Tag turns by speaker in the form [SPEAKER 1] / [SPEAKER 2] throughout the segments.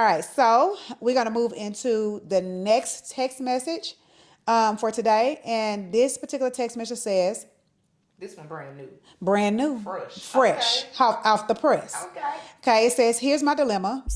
[SPEAKER 1] All right, so we're going to move into the next text message for today. And this particular text message says,
[SPEAKER 2] This one brand new.
[SPEAKER 1] brand new,
[SPEAKER 2] Fresh. Okay.
[SPEAKER 1] off the press.
[SPEAKER 2] Okay.
[SPEAKER 1] Okay, it says, here's my dilemma.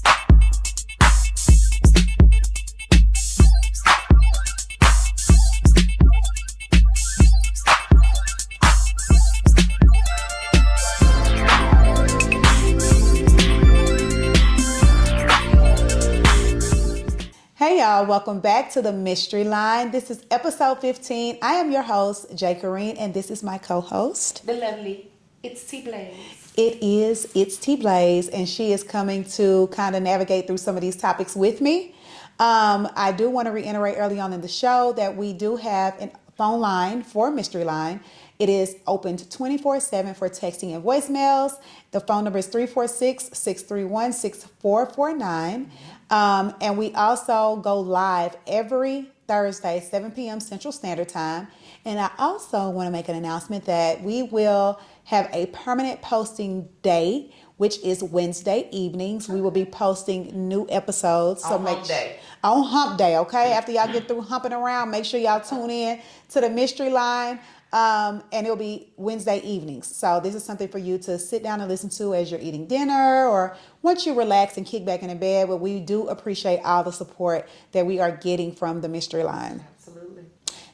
[SPEAKER 1] Hey y'all, welcome back to the Mystery Line. This is episode 15. I am your host, Jay Corrine, and this is my co-host.
[SPEAKER 2] The lovely, it's T-Blaze.
[SPEAKER 1] It's T-Blaze, and she is coming to kind of navigate through some of these topics with me. I do want to reiterate early on in the show that we do have a phone line for Mystery Line. It is opened 24/7 for texting and voicemails. The phone number is 346-631-6449. And we also go live every Thursday, 7 p.m. Central Standard Time. And I also want to make an announcement that we will have a permanent posting day, which is Wednesday evenings. We will be posting new episodes.
[SPEAKER 2] On hump day.
[SPEAKER 1] On hump day, okay? After y'all get through humping around, make sure y'all tune in to the Mystery Line. And it'll be Wednesday evenings. So this is something for you to sit down and listen to as you're eating dinner or once you relax and kick back in the bed. But we do appreciate all the support that we are getting from the Mystery Line.
[SPEAKER 2] Absolutely.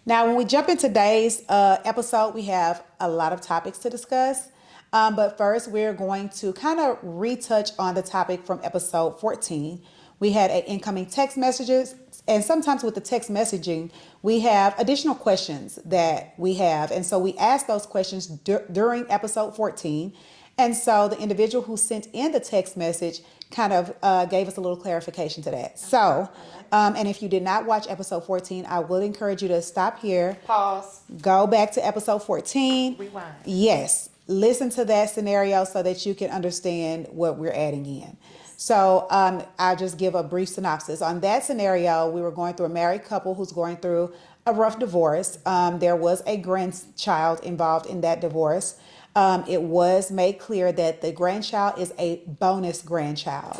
[SPEAKER 1] Now, when we jump in today's episode, we have a lot of topics to discuss. But first, we're going to kind of retouch on the topic from episode 14. We had incoming text messages, and sometimes with the text messaging, we have additional questions that we have. And so we asked those questions during episode 14. And so the individual who sent in the text message kind of gave us a little clarification to that. So, and if you did not watch episode 14, I would encourage you to stop here.
[SPEAKER 2] Pause.
[SPEAKER 1] Go back to episode 14.
[SPEAKER 2] Rewind.
[SPEAKER 1] Yes. Listen to that scenario so that you can understand what we're adding in. So I'll just give a brief synopsis. On that scenario, we were going through a married couple who's going through a rough divorce. There was a grandchild involved in that divorce. It was made clear that the grandchild is a bonus grandchild.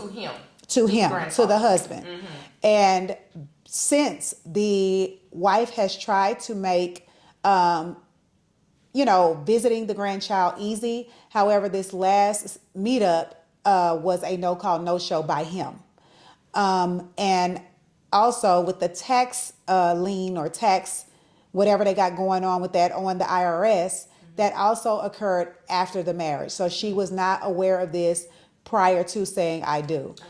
[SPEAKER 1] To the husband. Mm-hmm. And since the wife has tried to make visiting the grandchild easy. However, this last meetup was a no-call, no-show by him. And also with the tax lien or tax, whatever they got going on with that on the IRS, that also occurred after the marriage. So she was not aware of this prior to saying I do. Okay.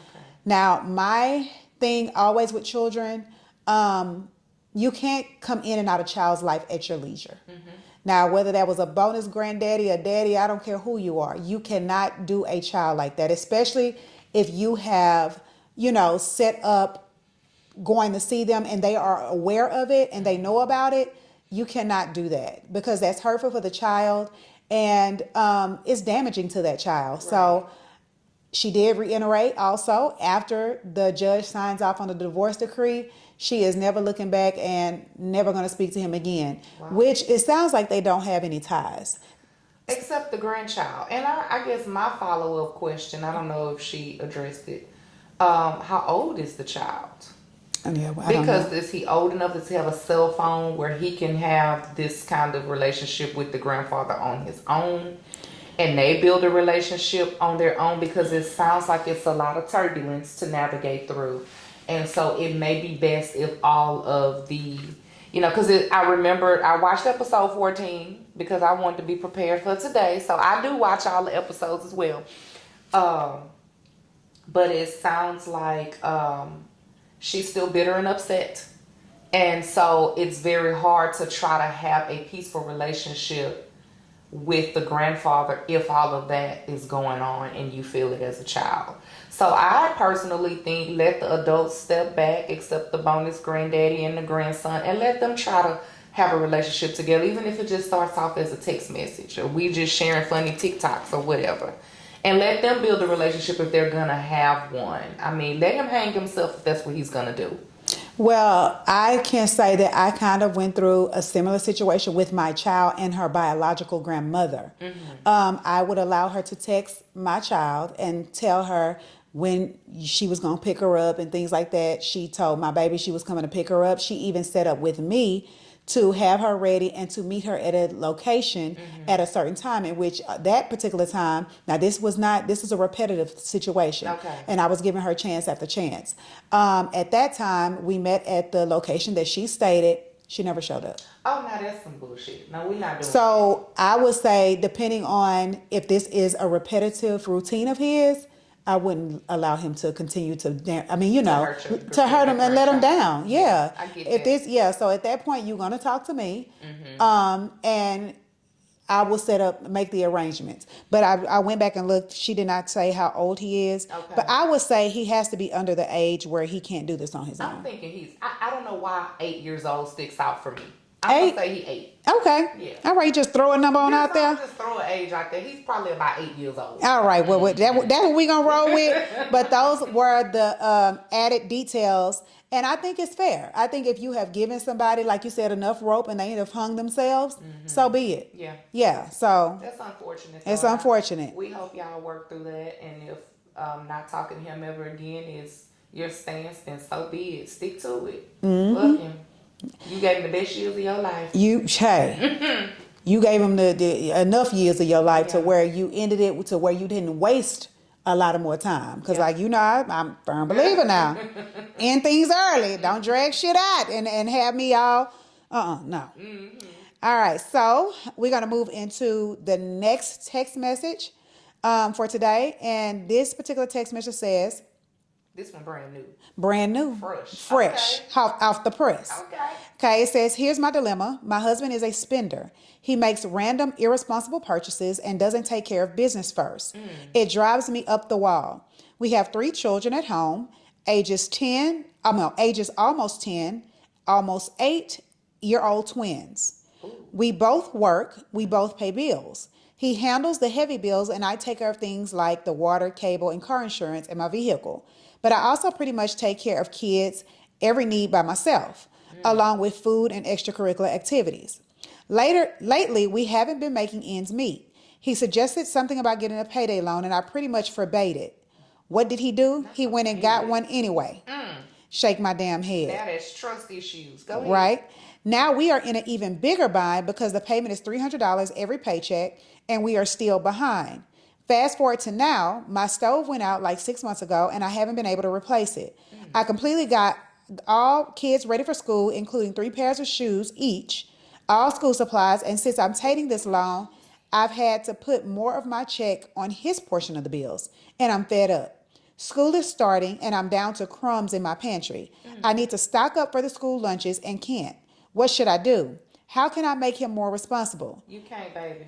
[SPEAKER 1] Now, my thing always with children, you can't come in and out of a child's life at your leisure. Mm-hmm. Now, whether that was a bonus granddaddy, a daddy, I don't care who you are. You cannot do a child like that, especially if you have, set up going to see them and they are aware of it and they know about it. You cannot do that because that's hurtful for the child and it's damaging to that child. Right. So she did reiterate also after the judge signs off on the divorce decree, she is never looking back and never going to speak to him again, wow. Which it sounds like they don't have any ties.
[SPEAKER 2] Except the grandchild. And I guess my follow-up question, I don't know if she addressed it. How old is the child?
[SPEAKER 1] Yeah, well,
[SPEAKER 2] because is he old enough to have a cell phone where he can have this kind of relationship with the grandfather on his own? And they build a relationship on their own because it sounds like it's a lot of turbulence to navigate through. And so it may be best if all of the, because I remember I watched episode 14 because I wanted to be prepared for today. So I do watch all the episodes as well. But it sounds like she's still bitter and upset. And so it's very hard to try to have a peaceful relationship with the grandfather if all of that is going on and you feel it as a child. So I personally think let the adults step back, accept the bonus granddaddy and the grandson, and let them try to have a relationship together, even if it just starts off as a text message or we just sharing funny TikToks or whatever. And let them build a relationship if they're going to have one. I mean, let him hang himself if that's what he's going to do.
[SPEAKER 1] Well, I can say that I kind of went through a similar situation with my child and her biological grandmother. Mm-hmm. I would allow her to text my child and tell her when she was going to pick her up and things like that. She told my baby she was coming to pick her up. She even set up with me to have her ready and to meet her at a location at a certain time, in which that particular time, now this is a repetitive situation.
[SPEAKER 2] Okay.
[SPEAKER 1] And I was giving her chance after chance. At that time, we met at the location that she stated. She never showed up.
[SPEAKER 2] Oh, now that's some bullshit. No, we're not doing
[SPEAKER 1] So I would say, depending on if this is a repetitive routine of his, I wouldn't allow him to continue to, to hurt him and let him down. Yeah.
[SPEAKER 2] I get
[SPEAKER 1] if
[SPEAKER 2] that.
[SPEAKER 1] this, so at that point, you're going to talk to me, and I will make the arrangements. But I went back and looked. She did not say how old he is.
[SPEAKER 2] Okay.
[SPEAKER 1] But I would say he has to be under the age where he can't do this on his
[SPEAKER 2] I'm
[SPEAKER 1] own.
[SPEAKER 2] thinking I don't know why 8 years old sticks out for me. I'm going to say he 8.
[SPEAKER 1] Okay.
[SPEAKER 2] Yeah.
[SPEAKER 1] All right. Just throw a number on out there.
[SPEAKER 2] Just throw an age out there. He's probably about 8 years old.
[SPEAKER 1] All right. Well, that's what we're going to roll with. But those were the added details. And I think it's fair. I think if you have given somebody, like you said, enough rope and they have hung themselves, so be it.
[SPEAKER 2] Yeah.
[SPEAKER 1] Yeah. So
[SPEAKER 2] That's unfortunate.
[SPEAKER 1] it's
[SPEAKER 2] So
[SPEAKER 1] unfortunate.
[SPEAKER 2] We hope y'all work through that. And if not talking to him ever again is your stance, then so be it. Stick to it. Love him. You gave him the best years of your life.
[SPEAKER 1] You gave him the enough years of your life to where you ended it to where you didn't waste a lot of more time. Because I'm a firm believer now. End things early. Don't drag shit out and have me all, no. All right, so we're going to move into the next text message for today. And this particular text message says,
[SPEAKER 2] this one brand new.
[SPEAKER 1] Brand new.
[SPEAKER 2] Fresh. Okay.
[SPEAKER 1] Off the press. Okay, it says, here's my dilemma. My husband is a spender. He makes random irresponsible purchases and doesn't take care of business first. It drives me up the wall. We have 3 children at home, ages almost 10, almost 8-year-old twins.
[SPEAKER 2] Ooh.
[SPEAKER 1] We both work, we both pay bills. He handles the heavy bills and I take care of things like the water, cable, and car insurance and my vehicle. But I also pretty much take care of kids' every need by myself, along with food and extracurricular activities. Lately, we haven't been making ends meet. He suggested something about getting a payday loan, and I pretty much forbade it. What did he do? He went and got one anyway. Shake my damn head.
[SPEAKER 2] Now that's trust issues. Go ahead.
[SPEAKER 1] Right? Now we are in an even bigger bind because the payment is $300 every paycheck, and we are still behind. Fast forward to now, my stove went out like 6 months ago, and I haven't been able to replace it. I completely got all kids ready for school, including 3 pairs of shoes each, all school supplies, and since I'm taking this loan, I've had to put more of my check on his portion of the bills, and I'm fed up. School is starting, and I'm down to crumbs in my pantry. I need to stock up for the school lunches and can't. What should I do? How can I make him more responsible?
[SPEAKER 2] You can't, baby.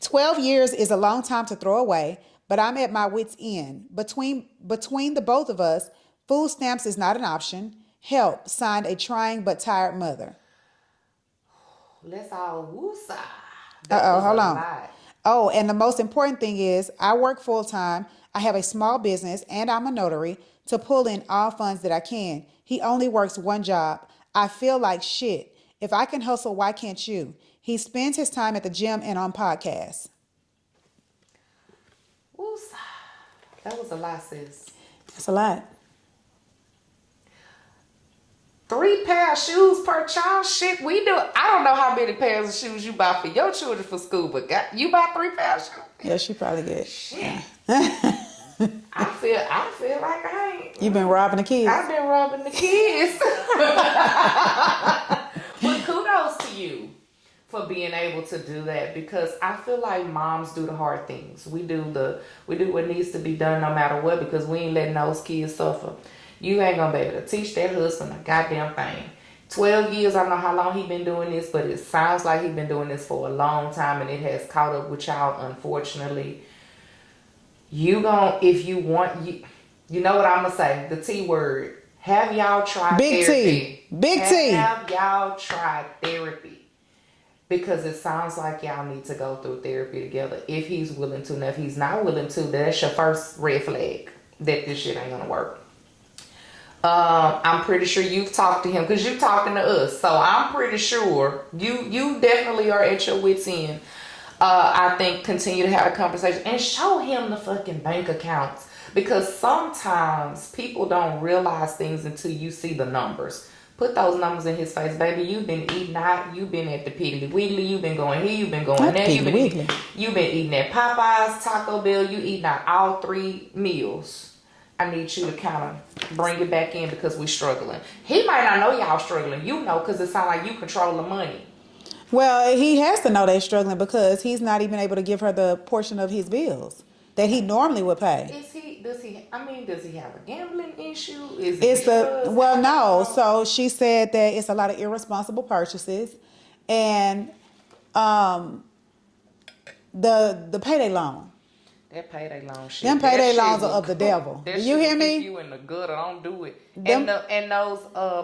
[SPEAKER 1] 12 years is a long time to throw away, but I'm at my wit's end. Between the both of us, food stamps is not an option. Help, signed a trying but tired mother.
[SPEAKER 2] Let's all woosah.
[SPEAKER 1] Hold on. Oh, and the most important thing is I work full time. I have a small business and I'm a notary to pull in all funds that I can. He only works one job. I feel like shit. If I can hustle, why can't you? He spends his time at the gym and on podcasts.
[SPEAKER 2] Woosah. That was a lot, sis.
[SPEAKER 1] That's a lot.
[SPEAKER 2] 3 pair of shoes per child? Shit, we do. I don't know how many pairs of shoes you buy for your children for school, but you buy 3 pairs of shoes?
[SPEAKER 1] Yeah, she probably good.
[SPEAKER 2] Shit. I feel like I ain't.
[SPEAKER 1] You been robbing the kids.
[SPEAKER 2] I've been robbing the kids. But kudos to you for being able to do that, because I feel like moms do the hard things. We do what needs to be done no matter what, because we ain't letting those kids suffer. You ain't gonna be able to teach that husband a goddamn thing. 12 years, I don't know how long he been doing this, but it sounds like he been doing this for a long time, and it has caught up with y'all, unfortunately. If you want, you know what I'm gonna say, the T word. Have y'all tried therapy?
[SPEAKER 1] Big T.
[SPEAKER 2] Have y'all tried therapy? Because it sounds like y'all need to go through therapy together if he's willing to. Now, if he's not willing to, that's your first red flag that this shit ain't gonna work. I'm pretty sure you've talked to him because you're talking to us. So I'm pretty sure you definitely are at your wit's end. I think continue to have a conversation and show him the fucking bank accounts. Because sometimes people don't realize things until you see the numbers. Put those numbers in his face, baby. You've been eating out. You've been at the Piggly Wiggly. You've been going here. You've been going there. You've been eating at Popeyes, Taco Bell. You eating out all 3 meals. I need you to kind of bring it back in because we're struggling. He might not know y'all struggling. You know, because it sounds like you control the money.
[SPEAKER 1] Well, he has to know they're struggling because he's not even able to give her the portion of his bills that he normally would pay.
[SPEAKER 2] Does he have a gambling issue?
[SPEAKER 1] No. So she said that it's a lot of irresponsible purchases, and the payday loan.
[SPEAKER 2] That payday loan shit.
[SPEAKER 1] Them payday loans are of the devil.
[SPEAKER 2] That
[SPEAKER 1] You hear me?
[SPEAKER 2] You in the gutter. Don't do it. And those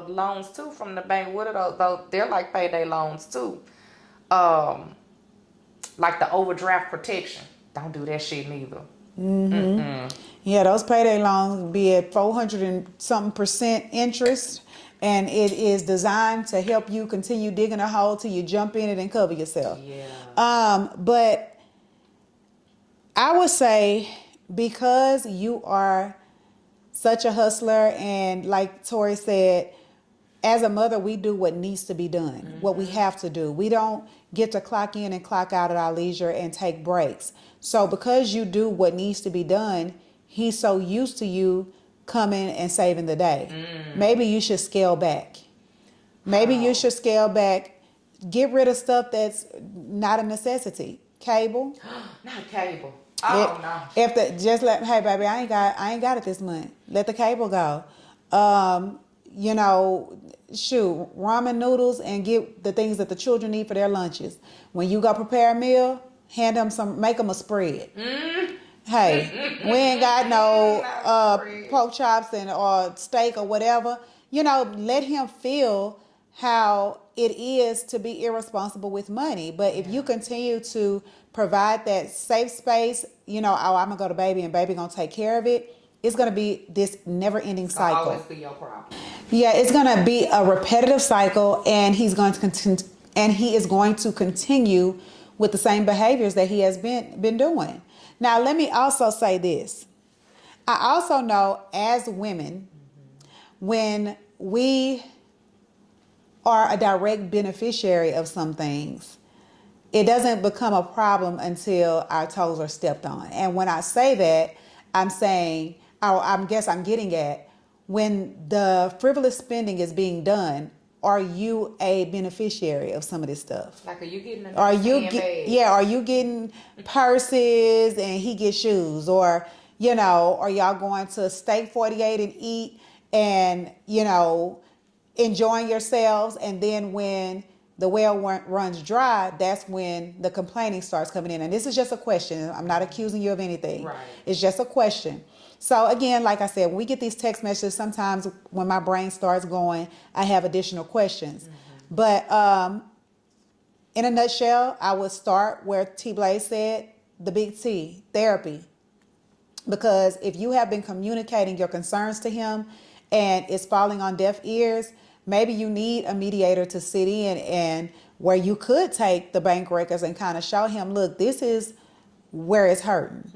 [SPEAKER 2] loans too from the bank. What are those? They're like payday loans too. Like the overdraft protection. Don't do that shit neither.
[SPEAKER 1] Yeah, those payday loans be at 400 and something % interest, and it is designed to help you continue digging a hole till you jump in it and cover yourself.
[SPEAKER 2] Yeah.
[SPEAKER 1] But I would say because you are such a hustler, and like Tori said, as a mother, we do what needs to be done, what we have to do. We don't get to clock in and clock out at our leisure and take breaks. So because you do what needs to be done, he's so used to you coming and saving the day. Maybe you should scale back. You should scale back. Get rid of stuff that's not a necessity. Cable.
[SPEAKER 2] Not cable. Oh no.
[SPEAKER 1] Hey baby, I ain't got it this month. Let the cable go. Ramen noodles, and get the things that the children need for their lunches. When you go prepare a meal, make them a spread. Hey, we ain't got no pork chops or steak or whatever. Let him feel how it is to be irresponsible with money. But if you continue to provide that safe space, I'm gonna go to baby and baby gonna take care of it, it's gonna be this never-ending cycle.
[SPEAKER 2] Always be your problem.
[SPEAKER 1] Yeah, it's gonna be a repetitive cycle, and he is going to continue with the same behaviors that he has been doing. Now, let me also say this. I also know as women, when we are a direct beneficiary of some things, it doesn't become a problem until our toes are stepped on. And when I say that, I'm saying, I guess I'm getting at, when the frivolous spending is being done, are you a beneficiary of some of this stuff?
[SPEAKER 2] Like, are you getting
[SPEAKER 1] Are you getting purses and he gets shoes? Or, are y'all going to Steak 48 and eat and, enjoying yourselves? And then when the well runs dry, that's when the complaining starts coming in. And this is just a question. I'm not accusing you of anything.
[SPEAKER 2] Right.
[SPEAKER 1] It's just a question. So again, like I said, when we get these text messages, sometimes when my brain starts going, I have additional questions. But in a nutshell, I would start where T. Blaze said, the big T, therapy. Because if you have been communicating your concerns to him and it's falling on deaf ears, maybe you need a mediator to sit in, and where you could take the bank records and kind of show him, look, this is where it's hurting.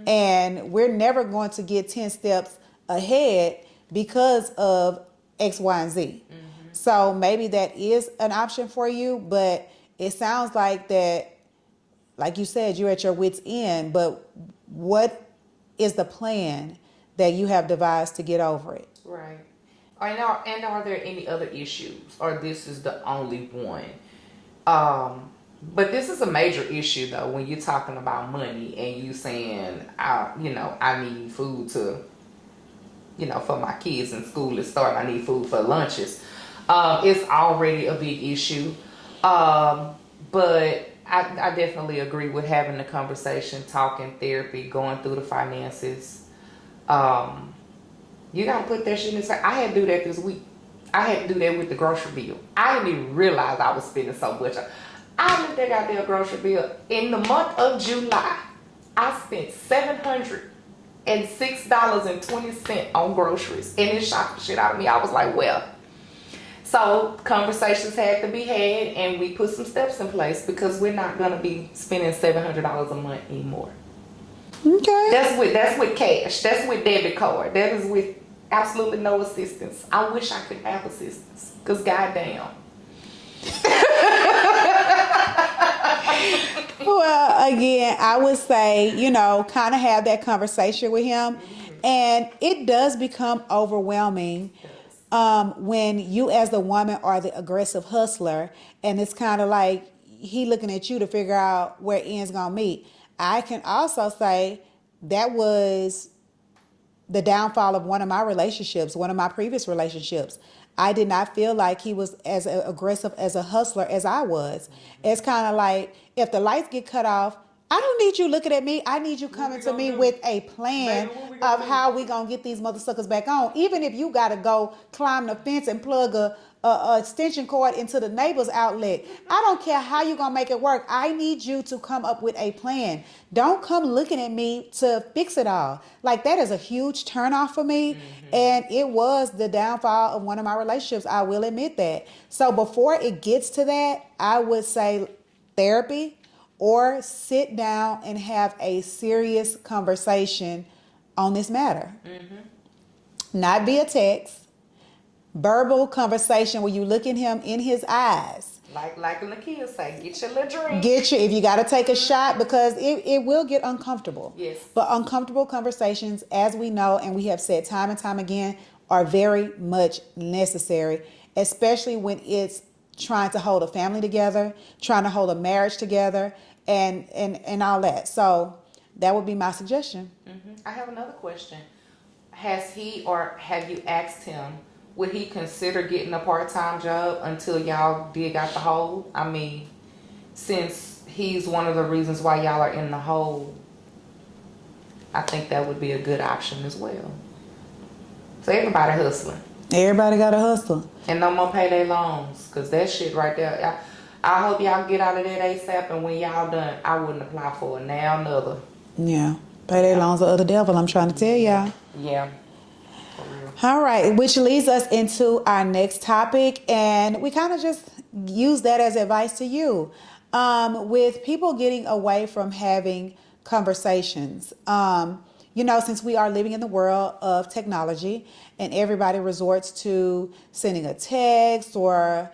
[SPEAKER 1] And we're never going to get 10 steps ahead because of X, Y, and Z. So maybe that is an option for you, but it sounds like that, like you said, you're at your wit's end, but what is the plan that you have devised to get over it?
[SPEAKER 2] Right. And are there any other issues, or this is the only one? But this is a major issue though, when you're talking about money and you saying, I need food to, for my kids in school to start. I need food for lunches. It's already a big issue. But I definitely agree with having the conversation, talking, therapy, going through the finances. You gotta put that shit in his face. I had to do that this week. I had to do that with the grocery bill. I didn't even realize I was spending so much. I looked at that goddamn grocery bill. In the month of July, I spent $706.20 on groceries. And it shocked the shit out of me. I was like, well. So conversations had to be had, and we put some steps in place because we're not going to be spending $700 a month anymore.
[SPEAKER 1] Okay.
[SPEAKER 2] That's with cash. That's with debit card. That is with absolutely no assistance. I wish I could have assistance, cause goddamn.
[SPEAKER 1] Well, again, I would say, kind of have that conversation with him. And it does become overwhelming when you, as the woman, are the aggressive hustler. And it's kind of like he looking at you to figure out where ends going to meet. I can also say that was the downfall of one of my relationships, one of my previous relationships. I did not feel like he was as aggressive as a hustler as I was. It's kind of like if the lights get cut off, I don't need you looking at me. I need you coming to me with a plan of how we gonna get these mother suckers back on. Even if you gotta go climb the fence and plug a extension cord into the neighbor's outlet. I don't care how you gonna make it work. I need you to come up with a plan. Don't come looking at me to fix it all. Like, that is a huge turnoff for me. And it was the downfall of one of my relationships. I will admit that. So before it gets to that, I would say therapy, or sit down and have a serious conversation on this matter. Not via text. Verbal conversation where you look at him in his eyes.
[SPEAKER 2] Like Lakia say, get your little drink.
[SPEAKER 1] If you got to take a shot, because it will get uncomfortable.
[SPEAKER 2] Yes.
[SPEAKER 1] But uncomfortable conversations, as we know and we have said time and time again, are very much necessary, especially when it's trying to hold a family together, trying to hold a marriage together, and all that. So that would be my suggestion.
[SPEAKER 2] I have another question. Has he, or have you asked him, would he consider getting a part-time job until y'all dig out the hole? I mean, since he's one of the reasons why y'all are in the hole, I think that would be a good option as well. So everybody hustling.
[SPEAKER 1] Everybody got to hustle.
[SPEAKER 2] And no more payday loans, because that shit right there. I hope y'all get out of that ASAP, and when y'all done, I wouldn't apply for it now another.
[SPEAKER 1] Yeah. Payday loans are of the devil, I'm trying to tell y'all.
[SPEAKER 2] Yeah.
[SPEAKER 1] All right, which leads us into our next topic, and we kind of just use that as advice to you. With people getting away from having conversations, since we are living in the world of technology and everybody resorts to sending a text or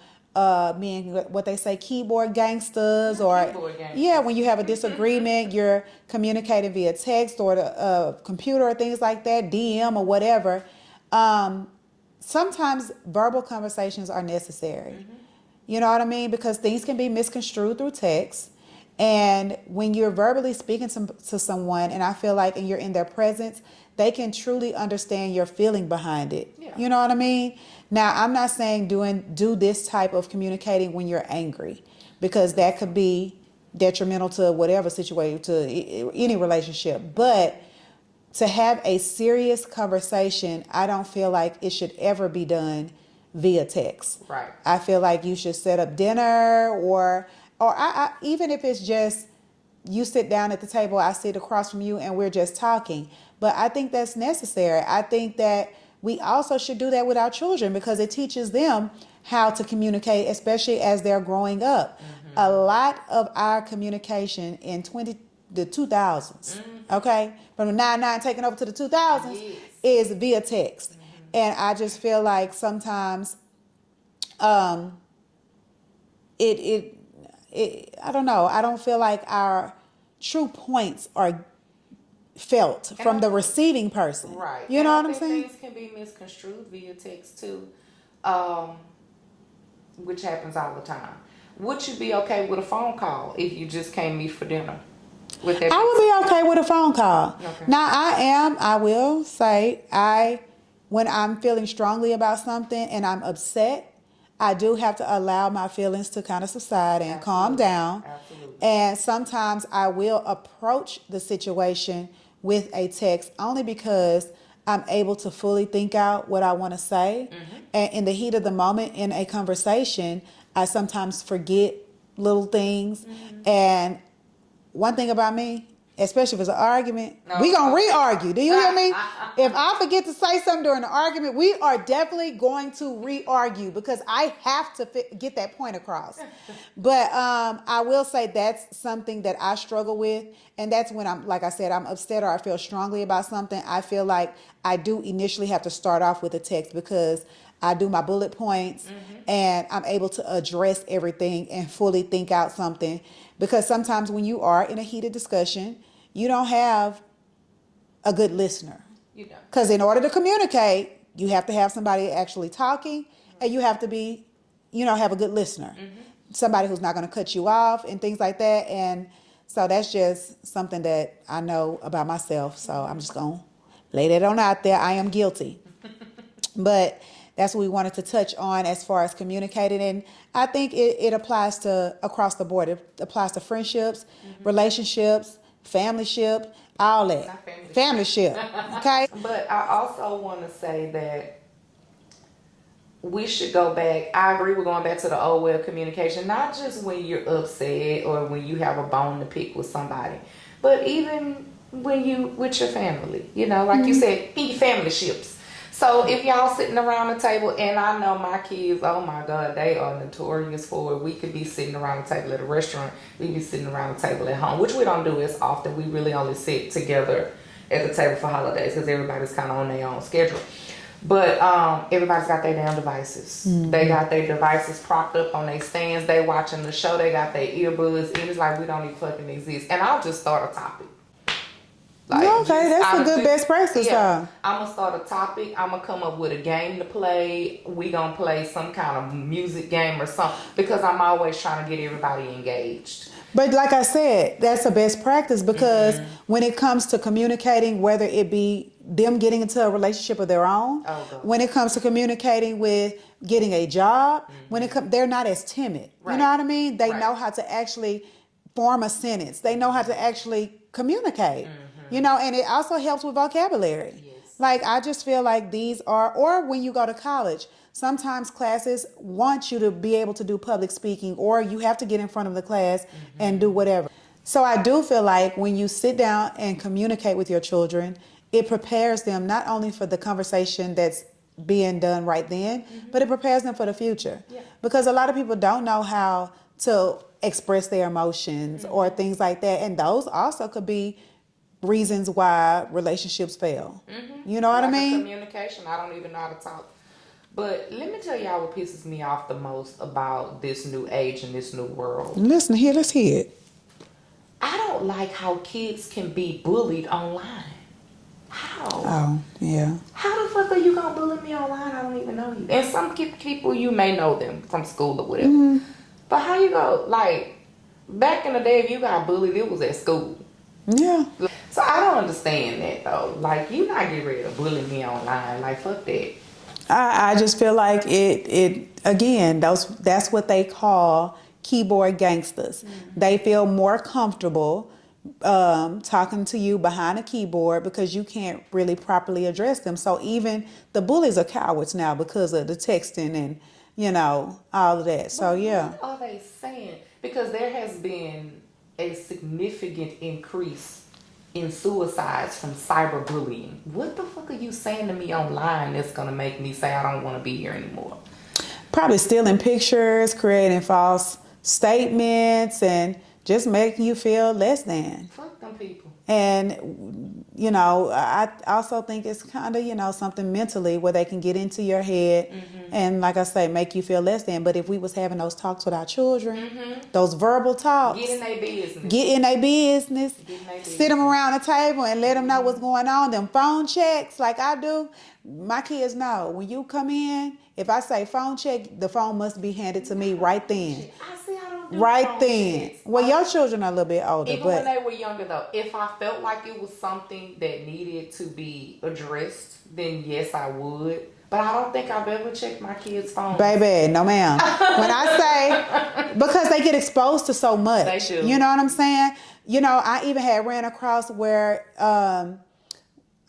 [SPEAKER 1] being what they say keyboard gangsters, when you have a disagreement, you're communicating via text or the computer or things like that, DM or whatever. Sometimes verbal conversations are necessary. You know what I mean? Because things can be misconstrued through text. And when you're verbally speaking to someone, and I feel like and you're in their presence, they can truly understand your feeling behind it.
[SPEAKER 2] Yeah.
[SPEAKER 1] You know what I mean? Now, I'm not saying do this type of communicating when you're angry, because that could be detrimental to whatever situation, to any relationship. But to have a serious conversation, I don't feel like it should ever be done via text.
[SPEAKER 2] Right.
[SPEAKER 1] I feel like you should set up dinner, or I even if it's just you sit down at the table, I sit across from you, and we're just talking. But I think that's necessary. I think that we also should do that with our children, because it teaches them how to communicate, especially as they're growing up. A lot of our communication in the 2000s, okay, from the 99 taking over to the 2000s, is via text. And I just feel like sometimes I don't know, I don't feel like our true points are felt from the receiving person.
[SPEAKER 2] Right.
[SPEAKER 1] You know what I'm saying?
[SPEAKER 2] Things can be misconstrued via text too, which happens all the time. Would you be okay with a phone call if you just came meet for dinner?
[SPEAKER 1] I would be okay with a phone call.
[SPEAKER 2] Okay.
[SPEAKER 1] Now, I will say, when I'm feeling strongly about something and I'm upset, I do have to allow my feelings to kind of subside and calm down.
[SPEAKER 2] Absolutely.
[SPEAKER 1] And sometimes I will approach the situation with a text, only because I'm able to fully think out what I want to say. And in the heat of the moment in a conversation, I sometimes forget little things. And one thing about me, especially if it's an argument,
[SPEAKER 2] No.
[SPEAKER 1] we gonna re-argue. Do you hear me? If I forget to say something during the argument, we are definitely going to re-argue because I have to get that point across. But I will say that's something that I struggle with, and that's when I'm, like I said, I'm upset or I feel strongly about something. I feel like I do initially have to start off with a text because I do my bullet points and I'm able to address everything and fully think out something. Because sometimes when you are in a heated discussion, you don't have a good listener.
[SPEAKER 2] You don't.
[SPEAKER 1] Because in order to communicate, you have to have somebody actually talking and you have to be, have a good listener. Somebody who's not going to cut you off and things like that. And so that's just something that I know about myself. So I'm just going to lay that on out there. I am guilty. But that's what we wanted to touch on as far as communicating. And I think it applies to across the board. It applies to friendships, relationships, familyship, all that.
[SPEAKER 2] Not family.
[SPEAKER 1] Familyship. Okay?
[SPEAKER 2] But I also want to say that we should go back. I agree with going back to the old way of communication, not just when you're upset or when you have a bone to pick with somebody, but even when you with your family, like you said, in your family ships. So if y'all sitting around the table, and I know my kids, oh my God, they are notorious for it. We could be sitting around the table at a restaurant. We be sitting around the table at home, which we don't do as often. We really only sit together at the table for holidays because everybody's kind of on their own schedule. But everybody's got their damn devices. They got their devices propped up on their stands. They watching the show. They got their earbuds in. It's like we don't even fucking exist. And I'll just start a topic. Like,
[SPEAKER 1] okay, that's a good best practice.
[SPEAKER 2] Yeah, I'm going to start a topic. I'm going to come up with a game to play. We going to play some kind of music game or something because I'm always trying to get everybody engaged.
[SPEAKER 1] But like I said, that's a best practice because when it comes to communicating, whether it be them getting into a relationship of their own, when it comes to communicating with getting a job, they're not as timid.
[SPEAKER 2] Right.
[SPEAKER 1] You know what I mean? They know how to actually form a sentence. They know how to actually communicate. And it also helps with vocabulary.
[SPEAKER 2] Yes.
[SPEAKER 1] Like, I just feel like these are, or when you go to college, sometimes classes want you to be able to do public speaking, or you have to get in front of the class and do whatever. So I do feel like when you sit down and communicate with your children, it prepares them not only for the conversation that's being done right then, but it prepares them for the future. Yeah. Because a lot of people don't know how to express their emotions or things like that. And those also could be reasons why relationships fail. You know what I mean?
[SPEAKER 2] Communication. I don't even know how to talk. But let me tell y'all what pisses me off the most about this new age and this new world.
[SPEAKER 1] Listen here, let's hear it.
[SPEAKER 2] I don't like how kids can be bullied online. How?
[SPEAKER 1] Oh, yeah.
[SPEAKER 2] How the fuck are you gonna bully me online? I don't even know you. And some people, you may know them from school or whatever. But how you go, like, back in the day, if you got bullied, it was at school.
[SPEAKER 1] Yeah.
[SPEAKER 2] So I don't understand that though. Like, you not get ready to bully me online. Like, fuck that.
[SPEAKER 1] I just feel like it again, that's what they call keyboard gangsters. They feel more comfortable talking to you behind a keyboard because you can't really properly address them. So even the bullies are cowards now because of the texting and all of that. So yeah.
[SPEAKER 2] What are they saying? Because there has been a significant increase in suicides from cyberbullying. What the fuck are you saying to me online that's gonna make me say I don't want to be here anymore?
[SPEAKER 1] Probably stealing pictures, creating false statements, and just making you feel less than.
[SPEAKER 2] Fuck them people.
[SPEAKER 1] And I also think it's kind of something mentally where they can get into your head and, like I say, make you feel less than. But if we was having those talks with our children, those verbal talks,
[SPEAKER 2] get in their business,
[SPEAKER 1] sit them around the table and let them know what's going on. Them phone checks, like I do, my kids know when you come in. If I say phone check, the phone must be handed to me right then. Right then. Well, your children are a little bit older.
[SPEAKER 2] Even when they were younger, though, if I felt like it was something that needed to be addressed, then yes, I would. But I don't think I've ever checked my kids' phones.
[SPEAKER 1] Baby, no ma'am. When I say, because they get exposed to so much.
[SPEAKER 2] They do.
[SPEAKER 1] You know what I'm saying? I even had ran across where, I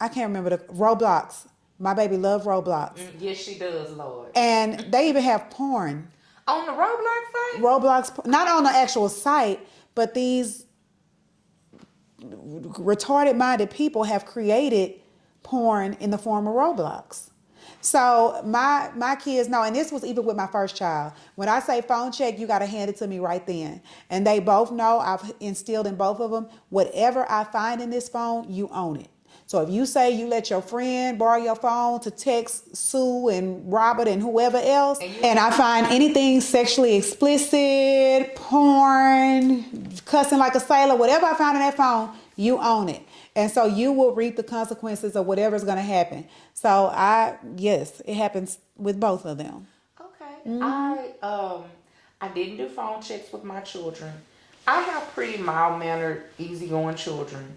[SPEAKER 1] can't remember the Roblox. My baby loved Roblox.
[SPEAKER 2] Yes, she does, Lord.
[SPEAKER 1] And they even have porn.
[SPEAKER 2] On the Roblox site?
[SPEAKER 1] Roblox, not on the actual site, but these retarded-minded people have created porn in the form of Roblox. So my kids know, and this was even with my first child. When I say phone check, you got to hand it to me right then. And they both know, I've instilled in both of them, whatever I find in this phone, you own it. So if you say you let your friend borrow your phone to text Sue and Robert and whoever else, and I find anything sexually explicit, porn, cussing like a sailor, whatever I found in that phone, you own it. And so you will reap the consequences of whatever's going to happen. So yes, it happens with both of them.
[SPEAKER 2] Okay. I didn't do phone checks with my children. I have pretty mild-mannered, easygoing children.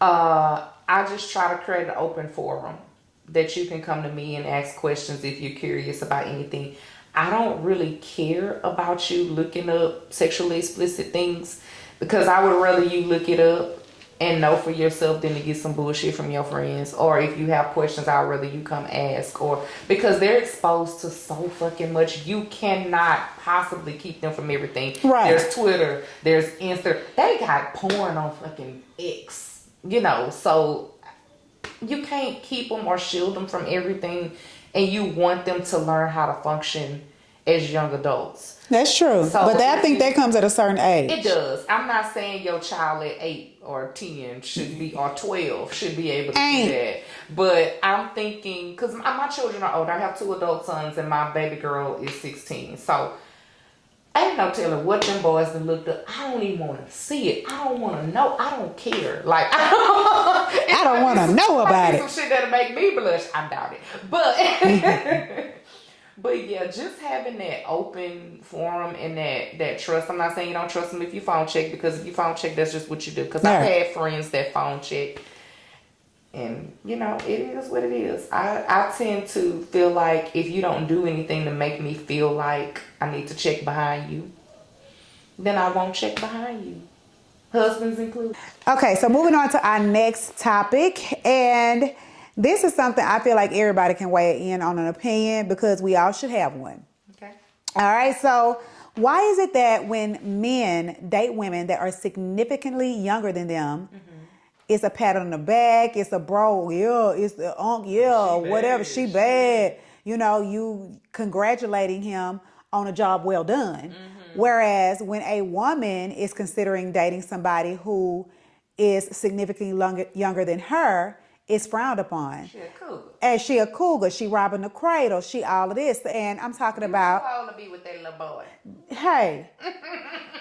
[SPEAKER 2] I just try to create an open forum that you can come to me and ask questions if you're curious about anything. I don't really care about you looking up sexually explicit things because I would rather you look it up and know for yourself than to get some bullshit from your friends. Or if you have questions, I'd rather you come ask. Or because they're exposed to so fucking much, you cannot possibly keep them from everything.
[SPEAKER 1] Right.
[SPEAKER 2] There's Twitter, there's Insta. They got porn on fucking X, so you can't keep them or shield them from everything. And you want them to learn how to function as young adults.
[SPEAKER 1] That's true.
[SPEAKER 2] So
[SPEAKER 1] but I think that comes at a certain age.
[SPEAKER 2] It does. I'm not saying your child at 8 or 10 should be, or 12 should be able to do that. But I'm thinking, because my children are older. I have 2 adult sons and my baby girl is 16. So ain't no telling what them boys done looked up. I don't even want to see it. I don't want to know. I don't care. Like, I
[SPEAKER 1] don't want to know about it.
[SPEAKER 2] Some shit that'll make me blush. I doubt it. But... But yeah, just having that open forum and that trust. I'm not saying you don't trust them if you phone check, because if you phone check, that's just what you do. Because I've had friends that phone check, and it is what it is. I tend to feel like if you don't do anything to make me feel like I need to check behind you, then I won't check behind you. Husbands included.
[SPEAKER 1] Okay, so moving on to our next topic, and this is something I feel like everybody can weigh in on an opinion because we all should have one.
[SPEAKER 2] Okay.
[SPEAKER 1] All right, so why is it that when men date women that are significantly younger than them, it's a pat on the back, it's a bro, yeah, it's the unk, yeah, whatever, she bad. You congratulating him on a job well done. Whereas when a woman is considering dating somebody who is significantly younger than her, it's frowned upon.
[SPEAKER 2] She a cougar.
[SPEAKER 1] And she a cougar. She robbing the cradle. She all of this. And I'm talking about...
[SPEAKER 2] You too old to be with that little boy.
[SPEAKER 1] Hey.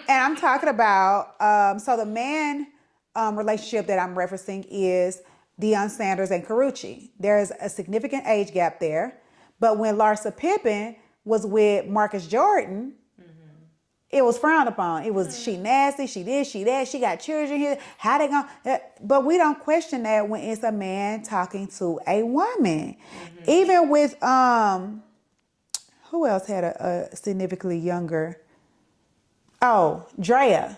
[SPEAKER 1] And I'm talking about... so the man relationship that I'm referencing is Deion Sanders and Carucci. There's a significant age gap there. But when Larsa Pippen was with Marcus Jordan... It was frowned upon. It was she nasty, she this, she that, she got children here. How they gonna? But we don't question that when it's a man talking to a woman. Even with who else had a significantly younger? Oh, Drea.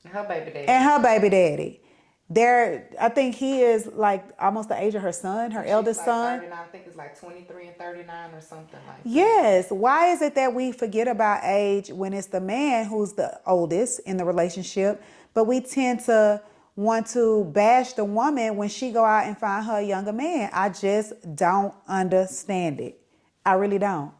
[SPEAKER 2] Her baby daddy.
[SPEAKER 1] And her baby daddy. I think he is like almost the age of her son, her eldest
[SPEAKER 2] like
[SPEAKER 1] son.
[SPEAKER 2] 39, I think it's like 23 and 39 or something like that.
[SPEAKER 1] Yes. Why is it that we forget about age when it's the man who's the oldest in the relationship, but we tend to want to bash the woman when she go out and find her a younger man? I just don't understand it. I really don't.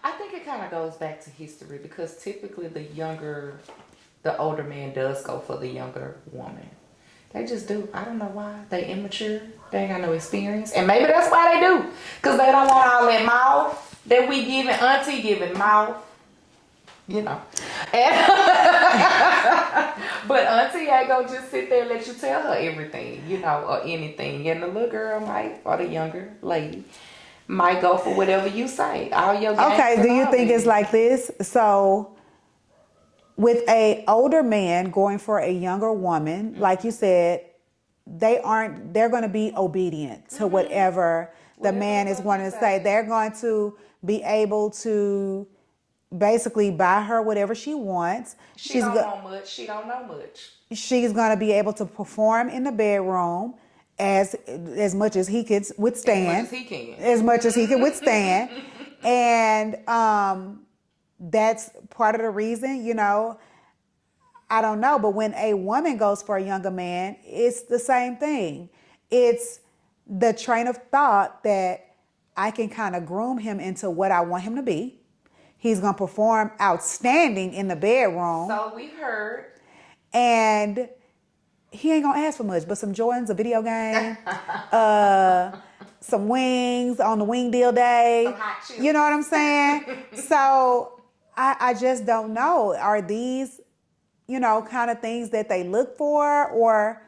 [SPEAKER 2] I think it kind of goes back to history because typically the older man does go for the younger woman. They just do. I don't know why. They immature. They ain't got no experience. And maybe that's why they do. Because they don't want all that mouth that we giving. Auntie giving mouth. And but auntie ain't gonna just sit there and let you tell her everything, or anything. And the little girl might, or the younger lady, might go for whatever you say. All your games.
[SPEAKER 1] Okay, do you think it's like this? So with a older man going for a younger woman, like you said, they're going to be obedient to whatever the man is going to say. They're going to be able to basically buy her whatever she wants.
[SPEAKER 2] She don't want much. She don't know much.
[SPEAKER 1] She's going to be able to perform in the bedroom as much as he could withstand. As much as he can withstand. And that's part of the reason, I don't know, but when a woman goes for a younger man, it's the same thing. It's the train of thought that I can kind of groom him into what I want him to be. He's going to perform outstanding in the bedroom.
[SPEAKER 2] So we heard.
[SPEAKER 1] And he ain't going to ask for much, but some Jordans, a video game, some wings on the wing deal day.
[SPEAKER 2] Some hot chips.
[SPEAKER 1] You know what I'm saying? So I just don't know. Are these, kind of things that they look for or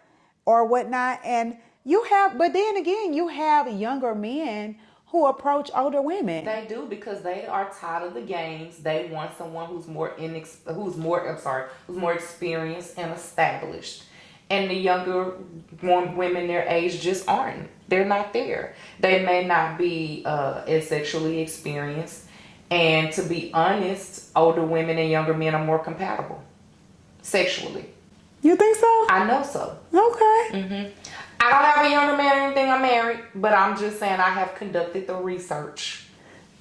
[SPEAKER 1] whatnot? And but then again, you have younger men who approach older women.
[SPEAKER 2] They do, because they are tired of the games. They want someone who's more experienced and established. And the younger women their age just aren't. They're not there. They may not be as sexually experienced. And to be honest, older women and younger men are more compatible sexually.
[SPEAKER 1] You think so?
[SPEAKER 2] I know so.
[SPEAKER 1] Okay.
[SPEAKER 2] I don't have a younger man or anything. I'm married, but I'm just saying I have conducted the research.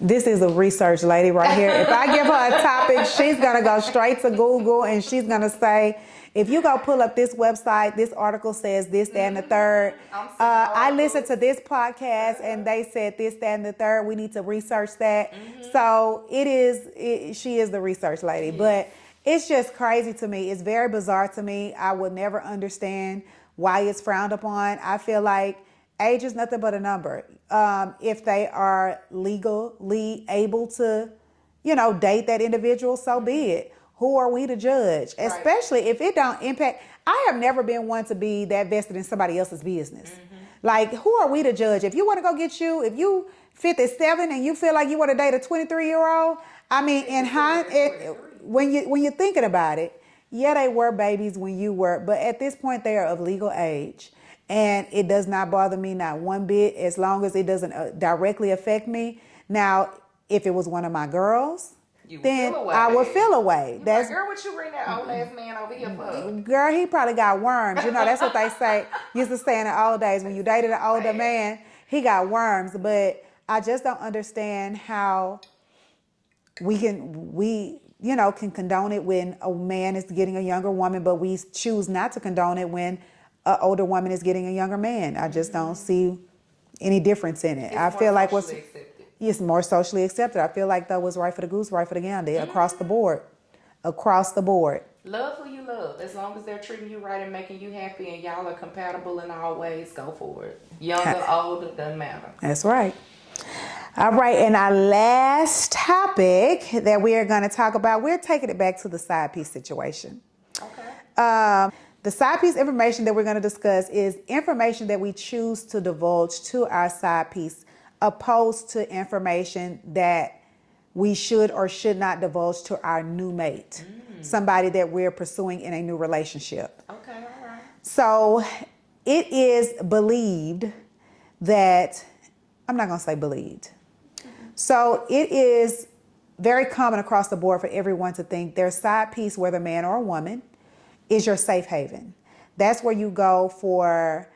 [SPEAKER 1] This is a research lady right here. If I give her a topic, she's going to go straight to Google and she's going to say, if you go pull up this website, this article says this, that, and the third. I listened to this podcast and they said this, that, and the third. We need to research that. So she is the research lady. Yes. But it's just crazy to me. It's very bizarre to me. I would never understand why it's frowned upon. I feel like age is nothing but a number. If they are legally able to, date that individual, so be it. Who are we to judge? Right. Especially if it don't impact. I have never been one to be that vested in somebody else's business. Like, who are we to judge? If you want to go get if you 57 and you feel like you want to date a 23-year-old, I mean, when you're thinking about it, yeah, they were babies when you were, but at this point they are of legal age. And it does not bother me, not one bit, as long as it doesn't directly affect me. Now, if it was one of my girls, then I would feel away.
[SPEAKER 2] That's like, girl, what you bring that old ass man over here for?
[SPEAKER 1] Girl, he probably got worms. That's what they used to say in the old days. When you dated an older man, he got worms. But I just don't understand how we can condone it when a man is getting a younger woman, but we choose not to condone it when an older woman is getting a younger man. I just don't see any difference in it. I feel like it's more socially accepted. I feel like that was right for the goose, right for the gander, across the board. Across the board.
[SPEAKER 2] Love who you love. As long as they're treating you right and making you happy and y'all are compatible in all ways, go for it. Younger, older, doesn't matter.
[SPEAKER 1] That's right. All right, and our last topic that we are going to talk about, we're taking it back to the side piece situation.
[SPEAKER 2] Okay.
[SPEAKER 1] The side piece information that we're going to discuss is information that we choose to divulge to our side piece, opposed to information that we should or should not divulge to our new mate, somebody that we're pursuing in a new relationship.
[SPEAKER 2] Okay, all right.
[SPEAKER 1] So it is believed that, I'm not going to say believed. So it is very common across the board for everyone to think their side piece, whether man or a woman, is your safe haven. That's where you go for,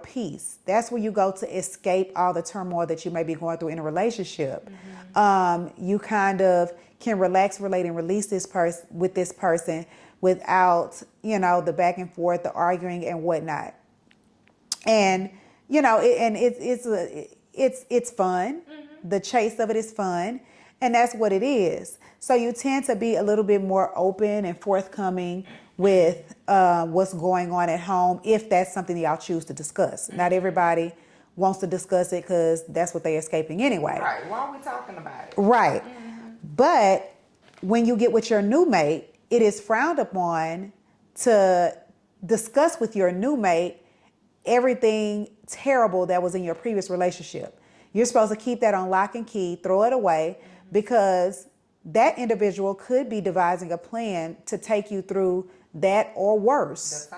[SPEAKER 1] peace. That's where you go to escape all the turmoil that you may be going through in a relationship. You kind of can relax, relate, and release this person without, the back and forth, the arguing and whatnot. And, it's fun. The chase of it is fun. And that's what it is. So you tend to be a little bit more open and forthcoming with what's going on at home, if that's something y'all choose to discuss. Not everybody wants to discuss it because that's what they're escaping anyway.
[SPEAKER 2] Right. Why are we talking about it?
[SPEAKER 1] Right. But when you get with your new mate, it is frowned upon to discuss with your new mate everything terrible that was in your previous relationship. You're supposed to keep that on lock and key, throw it away, because that individual could be devising a plan to take you through that or worse.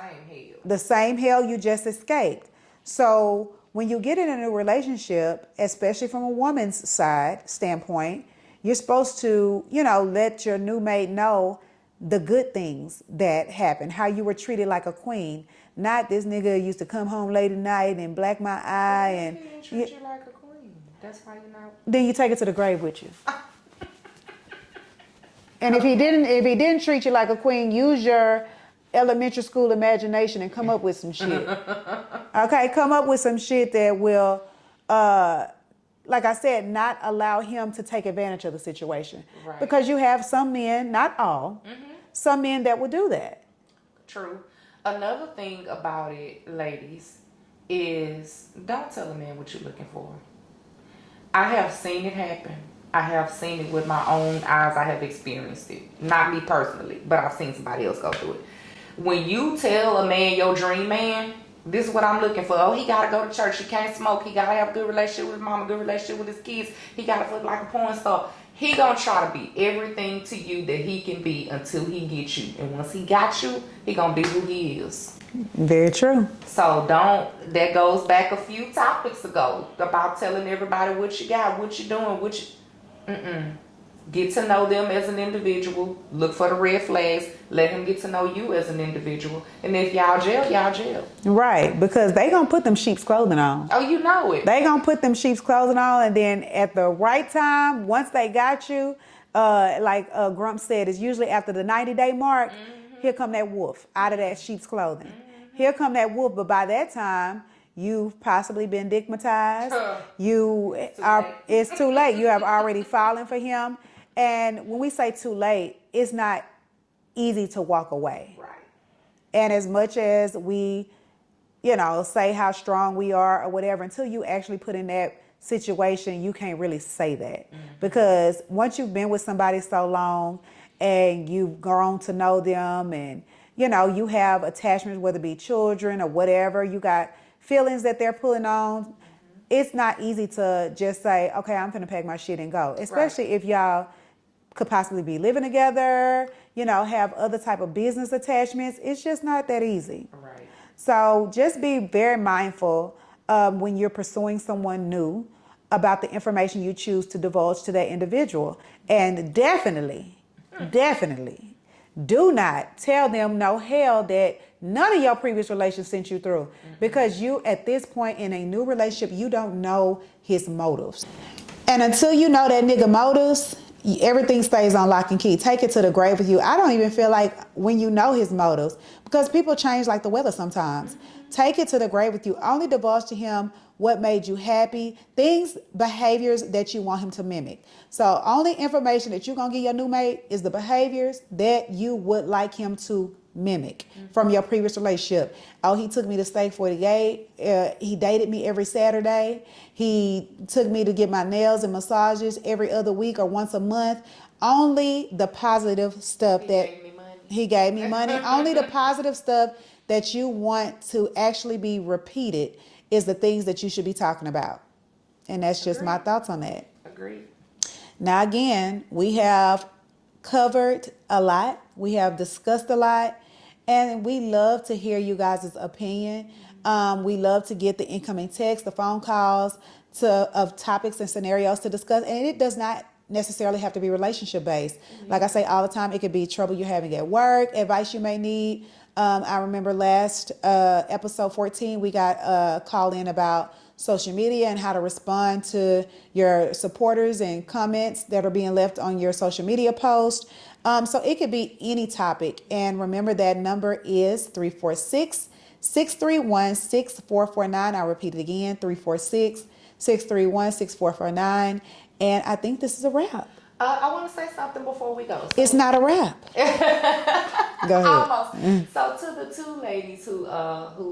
[SPEAKER 1] The same hell you just escaped. So when you get in a new relationship, especially from a woman's side standpoint, you're supposed to, let your new mate know the good things that happened, how you were treated like a queen. Not this nigga used to come home late at night and black my eye and
[SPEAKER 2] he didn't treat you like a queen. That's why you're not.
[SPEAKER 1] Then you take it to the grave with you. And if he didn't treat you like a queen, use your elementary school imagination and come up with some shit. Okay, come up with some shit that will, like I said, not allow him to take advantage of the situation.
[SPEAKER 2] Right.
[SPEAKER 1] Because you have some men, not all, some men that will do that.
[SPEAKER 2] True. Another thing about it, ladies, is don't tell a man what you're looking for. I have seen it happen. I have seen it with my own eyes. I have experienced it. Not me personally, but I've seen somebody else go through it. When you tell a man your dream man, this is what I'm looking for. Oh, he got to go to church. He can't smoke. He got to have a good relationship with his mama, good relationship with his kids. He got to look like a porn star. He going to try to be everything to you that he can be until he gets you. And once he got you, he going to be who he is.
[SPEAKER 1] Very true.
[SPEAKER 2] So that goes back a few topics ago about telling everybody what you got, what you doing, Get to know them as an individual. Look for the red flags. Let him get to know you as an individual. And if y'all jail, y'all jail.
[SPEAKER 1] Right, because they gonna put them sheep's clothing on.
[SPEAKER 2] Oh, you know it.
[SPEAKER 1] They gonna put them sheep's clothing on, and then at the right time, once they got you, like Grump said, it's usually after the 90-day mark, here come that wolf out of that sheep's clothing. Here come that wolf, but by that time, you've possibly been stigmatized. It's too late. You have already fallen for him. And when we say too late, it's not easy to walk away.
[SPEAKER 2] Right.
[SPEAKER 1] And as much as we, say how strong we are or whatever, until you actually put in that situation, you can't really say that. Because once you've been with somebody so long and you've grown to know them and, you have attachments, whether it be children or whatever, you got feelings that they're pulling on, it's not easy to just say, okay, I'm finna pack my shit and go. Especially if y'all could possibly be living together, have other type of business attachments. It's just not that easy.
[SPEAKER 2] Right.
[SPEAKER 1] So just be very mindful when you're pursuing someone new about the information you choose to divulge to that individual. And definitely, do not tell them no hell that none of your previous relations sent you through. Because you, at this point in a new relationship, you don't know his motives. And until you know that nigga motives, everything stays on lock and key. Take it to the grave with you. I don't even feel like when you know his motives, because people change like the weather sometimes. Take it to the grave with you. Only divulge to him what made you happy, behaviors that you want him to mimic. So only information that you're going to give your new mate is the behaviors that you would like him to mimic from your previous relationship. Oh, he took me to Steak 48. He dated me every Saturday. He took me to get my nails and massages every other week or once a month. Only the positive stuff he gave me money. Only the positive stuff that you want to actually be repeated is the things that you should be talking about. And that's just my thoughts on that.
[SPEAKER 2] Agreed.
[SPEAKER 1] Now, again, we have covered a lot. We have discussed a lot. And we love to hear you guys' opinion. We love to get the incoming texts, the phone calls of topics and scenarios to discuss. And it does not necessarily have to be relationship based. Like I say all the time, it could be trouble you're having at work, advice you may need. I remember last episode 14, we got a call in about social media and how to respond to your supporters and comments that are being left on your social media post. So it could be any topic. And remember that number is 346-631-6449. I'll repeat it again, 346-631-6449. And I think this is a wrap.
[SPEAKER 2] I want to say something before we go.
[SPEAKER 1] It's not a wrap. Go ahead.
[SPEAKER 2] Almost. So to the two ladies who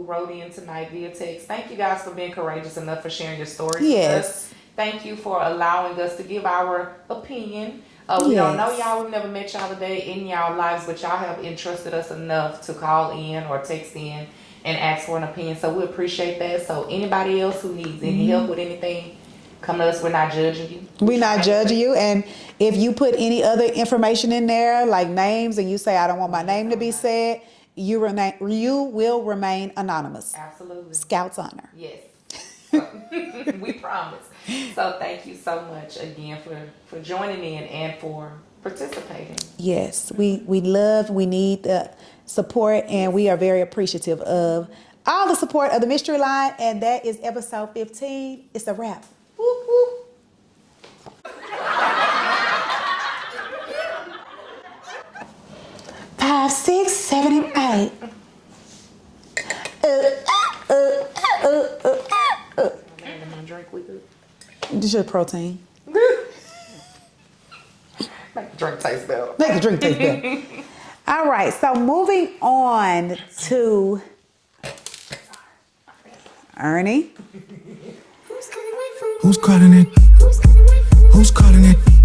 [SPEAKER 2] wrote in tonight via text, thank you guys for being courageous enough for sharing your stories with us. Thank you for allowing us to give our opinion. We don't know y'all. We've never met y'all today in y'all lives, but y'all have entrusted us enough to call in or text in and ask for an opinion. So we appreciate that. So anybody else who needs any help with anything, come to us. We're not judging you.
[SPEAKER 1] We're not judging you. And if you put any other information in there, like names, and you say, I don't want my name to be said, you will remain anonymous.
[SPEAKER 2] Absolutely.
[SPEAKER 1] Scout's honor.
[SPEAKER 2] Yes. So, we promise. So thank you so much again for joining in and for participating. Yes, we
[SPEAKER 1] need the support, and we are very appreciative of all the support of the Mystery Line. And that is episode 15. It's a wrap. Whoop, whoop. It's your protein.
[SPEAKER 2] Make the drink taste better.
[SPEAKER 1] Make the drink taste better. All right, so moving on to Ernie.
[SPEAKER 3] Who's calling it? Who's calling it?